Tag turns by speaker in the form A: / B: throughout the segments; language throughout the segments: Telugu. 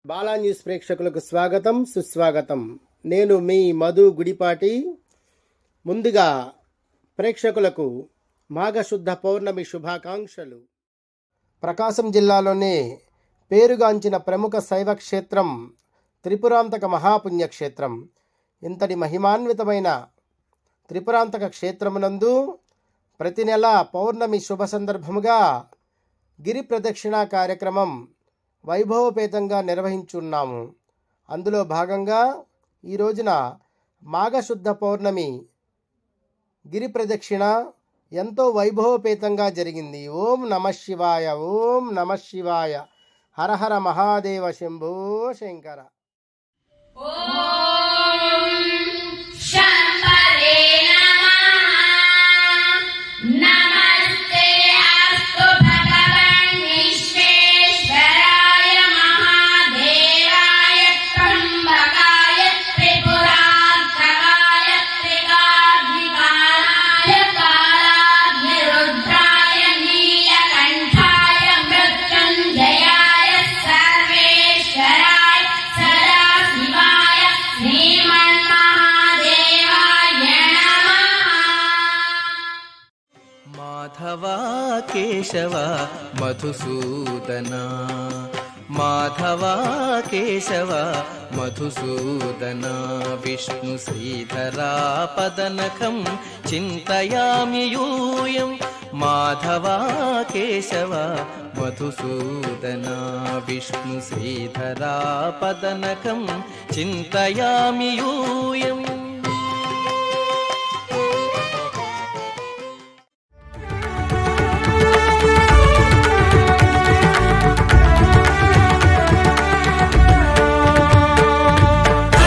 A: బాలా న్యూస్ ప్రేక్షకులకు స్వాగతం సుస్వాగతం. నేను మీ మధు గుడిపాటి. ముందుగా ప్రేక్షకులకు మాఘశుద్ధ పౌర్ణమి శుభాకాంక్షలు. ప్రకాశం జిల్లాలోనే పేరుగాంచిన ప్రముఖ శైవ క్షేత్రం త్రిపురాంతక మహాపుణ్యక్షేత్రం. ఇంతటి మహిమాన్వితమైన త్రిపురాంతక క్షేత్రమునందు ప్రతి నెల పౌర్ణమి శుభ సందర్భముగా గిరి ప్రదక్షిణ కార్యక్రమం వైభవపేతంగా నిర్వహించున్నాము. అందులో భాగంగా ఈ రోజున మాఘశుద్ధ పౌర్ణమి గిరి ప్రదక్షిణ ఎంతో వైభవపేతంగా జరిగింది. ఓం నమః శివాయ, ఓం నమః శివాయ, హర హర మహాదేవ, శంభో శంకర.
B: మాధవ కేశవ మధుసూదన, మాధవ కేశవ మధుసూదన, విష్ణు శ్రీధరా పదనఖం చింతయామి యూయం. మాధవ కేశవ మధుసూదన, విష్ణు శ్రీధరా పదనఖం చింతయామి యూయం.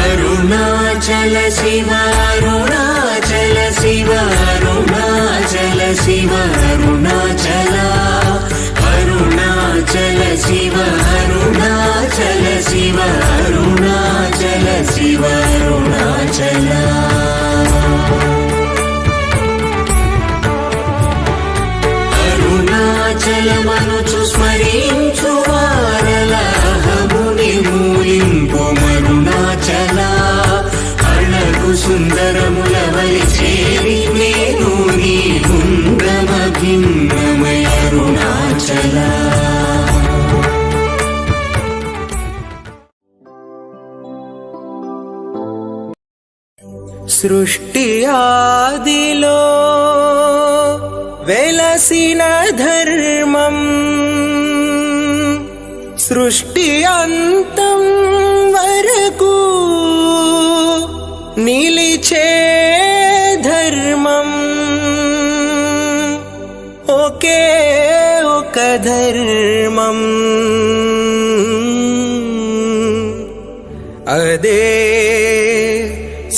C: అరుణాచల శివ, అరుణాచల శివ, అరుణాచల శివ, అరుణాచల, అరుణాచల శివ, అరుణాచల శివ, అరుణాచల శివ, అరుణాచల. అరుణాచలమనుచు స్మరించు వారల అహముని మూలింపు మరుణాచల. అళగు సుందరముల వలి చేరి నేను నీ గుండ్రమ భిన్నమయ అరుణాచల.
B: సృష్టి ఆదిలో వెలసిన ధర్మం, సృష్టి అంతం వరకు నిలిచే ధర్మం. ఒకే ఒక ధర్మం, అదే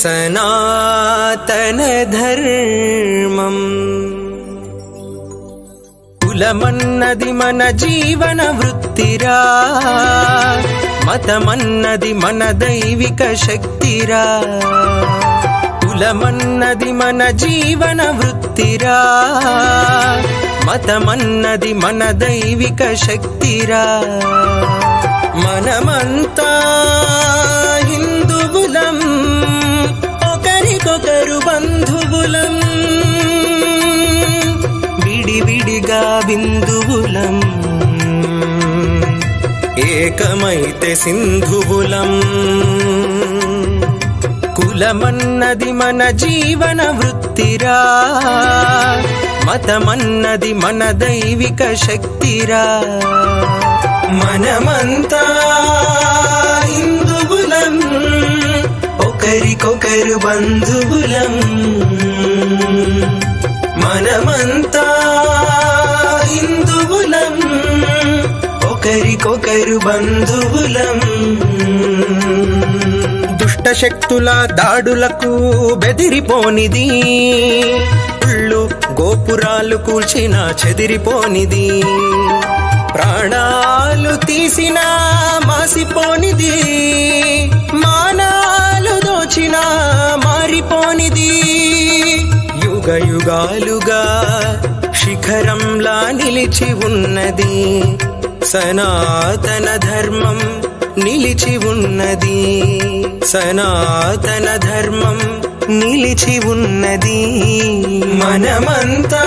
B: సనాతన ధర్మం. కులమన్నది మన జీవన వృత్తిరా, మతమన్నది మన దైవిక శక్తిరా. కులమన్నది మన జీవన వృత్తిరా, మతమన్నది మన దైవిక శక్తిరా. మనమంతా హిందువులం, ఒకరికొకరు బంధువులం, విడివిడిగా బిందువులం, ఏకమైతే సింధువులం. కులమన్నది మన జీవన వృత్తిరా, మతమన్నది మన దైవిక శక్తిరా. మనమంతా హిందువులం, ఒకరికొకరు బంధువులం, మనమంతా హిందువులం, ఒకరికొకరు బంధువులం. దుష్ట శక్తుల దాడులకు బెదిరిపోనిది, ఉళ్ళు గోపురాలు కూల్చిన చెదిరిపోనిది, ప్రాణాలు తీసినా మాసిపోనిది, మానాలు దోచినా మారిపోనిది. యుగ యుగాలుగా శిఖరంలా నిలిచి ఉన్నది సనాతన ధర్మం, నిలిచి ఉన్నది, సనాతన ధర్మం నిలిచి ఉన్నది. మనమంతా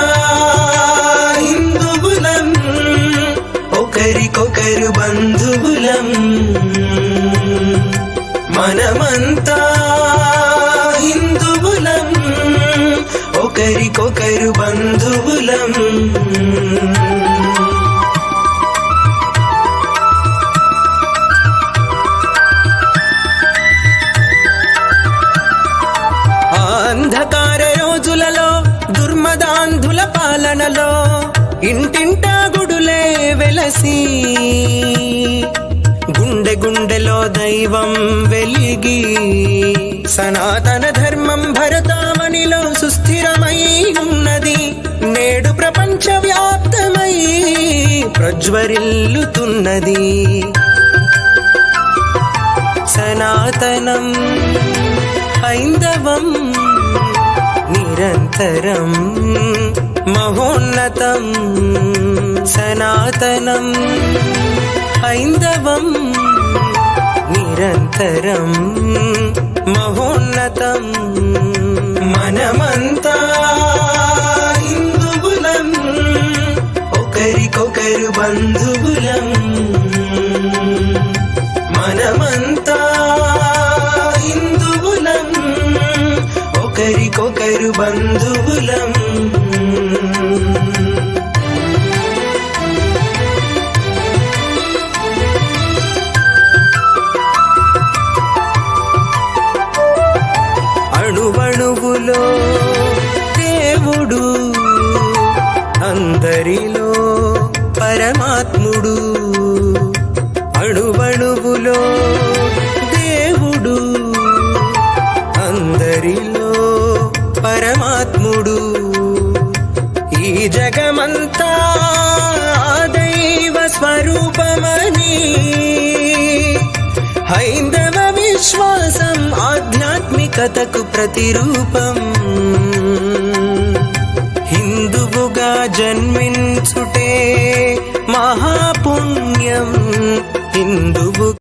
B: హిందువులం, ఒకరికొకరు బంధువులం. మనమంతా హిందువులం, ఒకరికొకరు బంధువులం. అంధకార రోజులలో దుర్మదాంధుల పాలనలో ఇంటింటా గుడులే వెలసి, గుండె గుండెలో దైవం వెలిగి, సనాతన ధర్మం భరతావనిలో సుస్థిరమై ఉన్నది. నేడు ప్రపంచ వ్యాప్తమై ప్రజ్వరిల్లుతున్నది. సనాతనం హైందవం నిరంతరం మహోన్నతం. సనాతనం హైందవం నిరంతరం మహోన్నతం. మనమంతా హిందువులం, ఒకరికొకరు బంధువులం. మనమంతా హిందువులం, ఒకరికొకరు బంధువులం. అణువణువులో దేవుడు, అందరిలో పరమాత్ముడు. అణువణువులో దేవుడు, అందరిలో పరమాత్ముడు. ఈ జగమంతా దైవ స్వరూపమని హైందవ విశ్వాసం ఆధ్యాత్మికతకు ప్రతిరూపం. హిందువుగా జన్మించుటే మహా